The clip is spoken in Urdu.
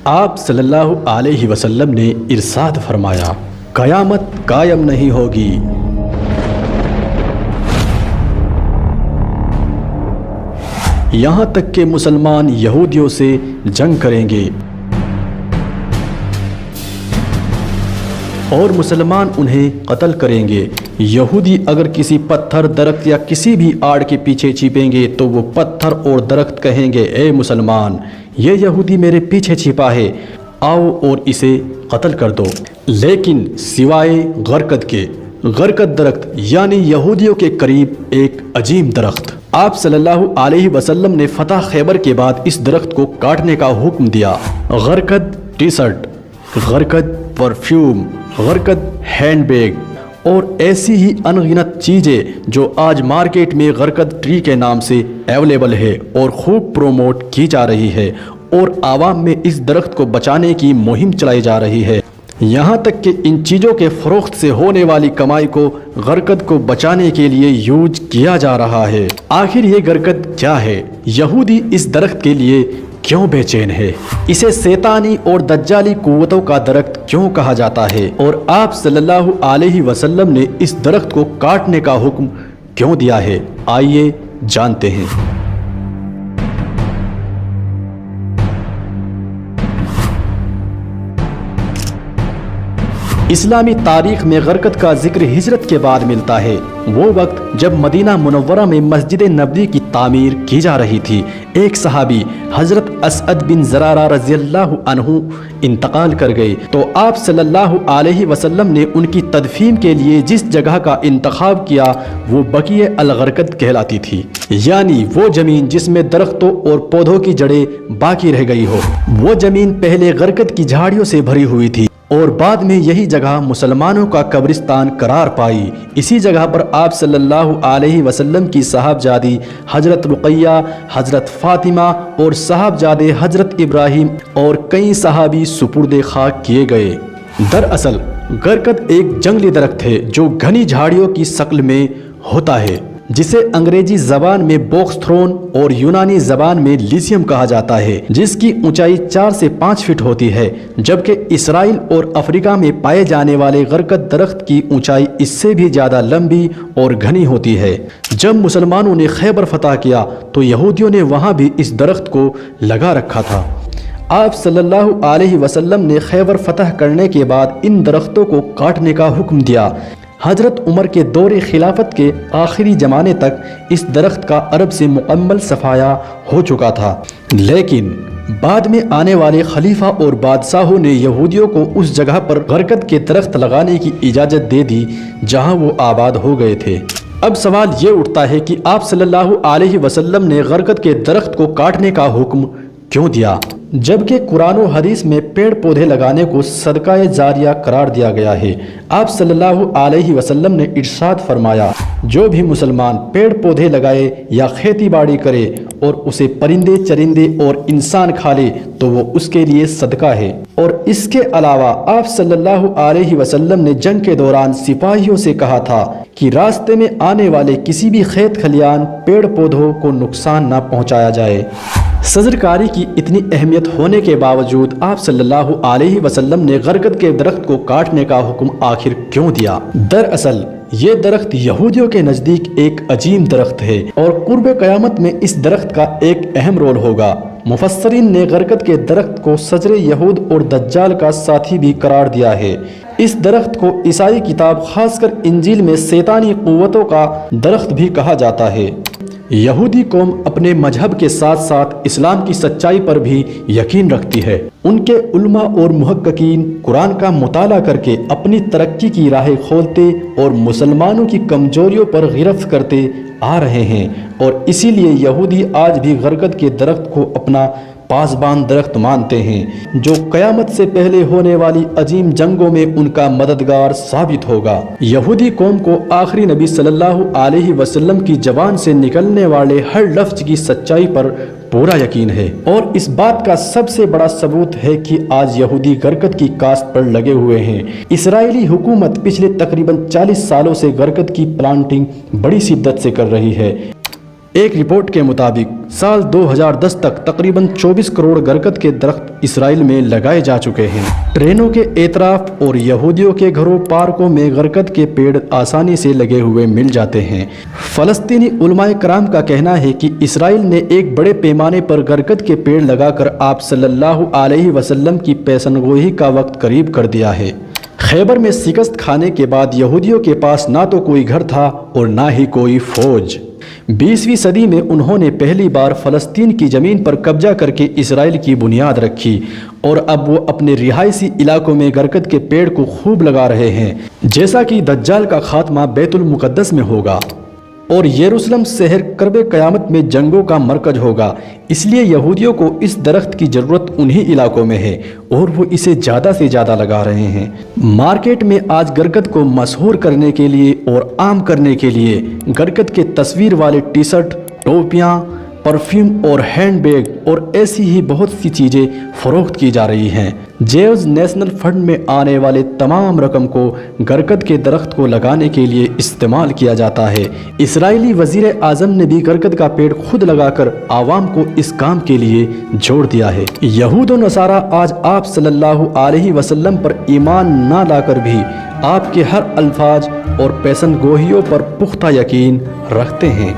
آپ صلی اللہ علیہ وسلم نے ارشاد فرمایا، قیامت قائم نہیں ہوگی یہاں تک کہ مسلمان یہودیوں سے جنگ کریں گے اور مسلمان انہیں قتل کریں گے۔ یہودی اگر کسی پتھر، درخت یا کسی بھی آڑ کے پیچھے چھپیں گے تو وہ پتھر اور درخت کہیں گے، اے مسلمان، یہ یہودی میرے پیچھے چھپا ہے، آؤ اور اسے قتل کر دو، لیکن سوائے غرقد کے۔ غرقد درخت یعنی یہودیوں کے قریب ایک عظیم درخت۔ آپ صلی اللہ علیہ وسلم نے فتح خیبر کے بعد اس درخت کو کاٹنے کا حکم دیا۔ غرقد ٹی شرٹ، غرقد پرفیوم، غرقد ہینڈ بیگ اور ایسی ہی انگنت چیزیں جو آج مارکیٹ میں غرقد ٹری کے نام سے اویلیبل ہے اور خوب پروموٹ کی جا رہی ہے، اور عوام میں اس درخت کو بچانے کی مہم چلائی جا رہی ہے، یہاں تک کہ ان چیزوں کے فروخت سے ہونے والی کمائی کو غرقد کو بچانے کے لیے یوز کیا جا رہا ہے۔ آخر یہ غرقد کیا ہے؟ یہودی اس درخت کے لیے کیوں بے چین ہے؟ اسے شیطانی اور دجالی قوتوں کا درخت کیوں کہا جاتا ہے؟ اور آپ صلی اللہ علیہ وسلم نے اس درخت کو کاٹنے کا حکم کیوں دیا ہے؟ آئیے جانتے ہیں۔ اسلامی تاریخ میں غرقد کا ذکر ہجرت کے بعد ملتا ہے، وہ وقت جب مدینہ منورہ میں مسجد نبوی کی تعمیر کی جا رہی تھی۔ ایک صحابی حضرت اسعد بن زرارہ رضی اللہ عنہ انتقال کر گئے تو آپ صلی اللہ علیہ وسلم نے ان کی تدفین کے لیے جس جگہ کا انتخاب کیا وہ بقیع الغرقد کہلاتی تھی، یعنی وہ زمین جس میں درختوں اور پودوں کی جڑیں باقی رہ گئی ہو۔ وہ زمین پہلے غرقد کی جھاڑیوں سے بھری ہوئی تھی اور بعد میں یہی جگہ مسلمانوں کا قبرستان قرار پائی۔ اسی جگہ پر آپ صلی اللہ علیہ وسلم کی صاحبزادی حضرت رقیہ، حضرت فاطمہ اور صاحبزادے حضرت ابراہیم اور کئی صحابی سپرد خاک کیے گئے۔ دراصل غرقد ایک جنگلی درخت ہے جو گھنی جھاڑیوں کی شکل میں ہوتا ہے، جسے انگریزی زبان میں باکس تھرون اور یونانی زبان میں لیسیم کہا جاتا ہے، جس کی اونچائی 4 سے 5 فٹ ہوتی ہے، جبکہ اسرائیل اور افریقہ میں پائے جانے والے غرقد درخت کی اونچائی اس سے بھی زیادہ لمبی اور گھنی ہوتی ہے۔ جب مسلمانوں نے خیبر فتح کیا تو یہودیوں نے وہاں بھی اس درخت کو لگا رکھا تھا۔ آپ صلی اللہ علیہ وسلم نے خیبر فتح کرنے کے بعد ان درختوں کو کاٹنے کا حکم دیا۔ حضرت عمر کے دور خلافت کے آخری زمانے تک اس درخت کا عرب سے مکمل صفایا ہو چکا تھا، لیکن بعد میں آنے والے خلیفہ اور بادشاہوں نے یہودیوں کو اس جگہ پر غرقد کے درخت لگانے کی اجازت دے دی جہاں وہ آباد ہو گئے تھے۔ اب سوال یہ اٹھتا ہے کہ آپ صلی اللہ علیہ وسلم نے غرقد کے درخت کو کاٹنے کا حکم کیوں دیا، جبکہ قرآن و حدیث میں پیڑ پودے لگانے کو صدقہ جاریہ قرار دیا گیا ہے۔ آپ صلی اللہ علیہ وسلم نے ارشاد فرمایا، جو بھی مسلمان پیڑ پودے لگائے یا کھیتی باڑی کرے اور اسے پرندے چرندے اور انسان کھا لے تو وہ اس کے لیے صدقہ ہے۔ اور اس کے علاوہ آپ صلی اللہ علیہ وسلم نے جنگ کے دوران سپاہیوں سے کہا تھا کہ راستے میں آنے والے کسی بھی کھیت کھلیان پیڑ پودوں کو نقصان نہ پہنچایا جائے۔ سزرکاری کی اتنی اہمیت ہونے کے باوجود آپ صلی اللہ علیہ وسلم نے غرقد کے درخت کو کاٹنے کا حکم آخر کیوں دیا؟ دراصل یہ درخت یہودیوں کے نزدیک ایک عظیم درخت ہے اور قرب قیامت میں اس درخت کا ایک اہم رول ہوگا۔ مفسرین نے غرقد کے درخت کو شجر یہود اور دجال کا ساتھی بھی قرار دیا ہے۔ اس درخت کو عیسائی کتاب خاص کر انجیل میں شیطانی قوتوں کا درخت بھی کہا جاتا ہے۔ یہودی قوم اپنے مذہب کے ساتھ ساتھ اسلام کی سچائی پر بھی یقین رکھتی ہے۔ ان کے علماء اور محققین قرآن کا مطالعہ کر کے اپنی ترقی کی راہیں کھولتے اور مسلمانوں کی کمزوریوں پر گرفت کرتے آ رہے ہیں، اور اسی لیے یہودی آج بھی غرقد کے درخت کو اپنا پاسبان درخت مانتے ہیں جو قیامت سے پہلے ہونے والی عظیم جنگوں میں ان کا مددگار ثابت ہوگا۔ یہودی قوم کو آخری نبی صلی اللہ علیہ وسلم کی زبان سے نکلنے والے ہر لفظ کی سچائی پر پورا یقین ہے، اور اس بات کا سب سے بڑا ثبوت ہے کہ آج یہودی غرقد کی کاشت پر لگے ہوئے ہیں۔ اسرائیلی حکومت پچھلے تقریباً 40 سالوں سے غرقد کی پلانٹنگ بڑی شدت سے کر رہی ہے۔ ایک رپورٹ کے مطابق سال 2010 تک تقریباً 24 کروڑ گرگد کے درخت اسرائیل میں لگائے جا چکے ہیں۔ ٹرینوں کے اطراف اور یہودیوں کے گھروں پارکوں میں گرگد کے پیڑ آسانی سے لگے ہوئے مل جاتے ہیں۔ فلسطینی علماء کرام کا کہنا ہے کہ اسرائیل نے ایک بڑے پیمانے پر گرگد کے پیڑ لگا کر آپ صلی اللہ علیہ وسلم کی پیشن گوئی کا وقت قریب کر دیا ہے۔ خیبر میں شکست کھانے کے بعد یہودیوں کے پاس نہ تو کوئی گھر تھا اور نہ ہی کوئی فوج۔ 20ویں صدی میں انہوں نے پہلی بار فلسطین کی زمین پر قبضہ کر کے اسرائیل کی بنیاد رکھی اور اب وہ اپنے رہائشی علاقوں میں گرگد کے پیڑ کو خوب لگا رہے ہیں، جیسا کہ دجال کا خاتمہ بیت المقدس میں ہوگا اور یروشلم شہر قرب قیامت میں جنگوں کا مرکز ہوگا۔ اس لیے یہودیوں کو اس درخت کی ضرورت انہی علاقوں میں ہے اور وہ اسے زیادہ سے زیادہ لگا رہے ہیں۔ مارکیٹ میں آج گرگد کو مشہور کرنے کے لیے اور عام کرنے کے لیے گرگد کے تصویر والے ٹی شرٹ، ٹوپیاں، پرفیوم اور ہینڈ بیگ اور ایسی ہی بہت سی چیزیں فروخت کی جا رہی ہیں۔ جیوز نیشنل فنڈ میں آنے والے تمام رقم کو گرگد کے درخت کو لگانے کے لیے استعمال کیا جاتا ہے۔ اسرائیلی وزیر اعظم نے بھی گرگد کا پیڑ خود لگا کر عوام کو اس کام کے لیے جوڑ دیا ہے۔ یہود و نصارہ آج آپ صلی اللہ علیہ وسلم پر ایمان نہ لا کر بھی آپ کے ہر الفاظ اور پیشن گوئیوں پر پختہ یقین رکھتے ہیں۔